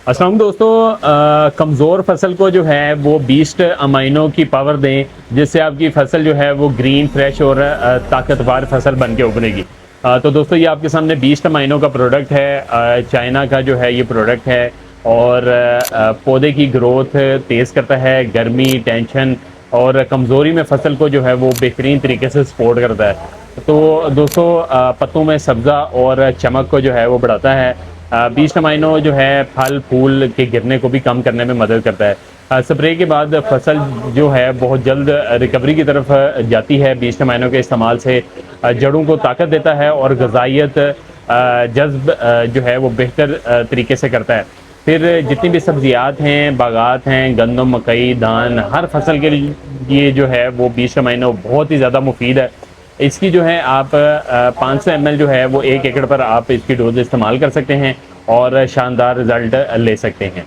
अस्सलाम दोस्तों, कमज़ोर फसल को जो है वो 20 अमाइनों की पावर दें, जिससे आपकी फसल जो है वो ग्रीन फ्रेश और ताकतवर फसल बन के उभरेगी। तो दोस्तों, ये आपके सामने 20 अमाइनों का प्रोडक्ट है। चाइना का जो है ये प्रोडक्ट है और पौधे की ग्रोथ तेज़ करता है, गर्मी, टेंशन और कमज़ोरी में फसल को जो है वो बेहतरीन तरीके से सपोर्ट करता है। तो दोस्तों, पत्तों में सब्ज़ा और चमक को जो है वो बढ़ाता है। 20 अमाइनो जो है फल फूल के गिरने को भी कम करने में मदद करता है। स्प्रे के बाद फसल जो है बहुत जल्द रिकवरी की तरफ जाती है। 20 अमाइनो के इस्तेमाल से जड़ों को ताकत देता है और गजाइत जज्ब जो है वो बेहतर तरीके से करता है। फिर जितनी भी सब्जियात हैं, बागात हैं, गंदम, मकई, धान, हर फसल के लिए जो है वो 20 अमाइनो बहुत ही ज़्यादा मुफीद है। इसकी जो है आप 500 ml जो है वो 1 एकड़ पर आप इसकी डोज इस्तेमाल कर सकते हैं और शानदार रिज़ल्ट ले सकते हैं।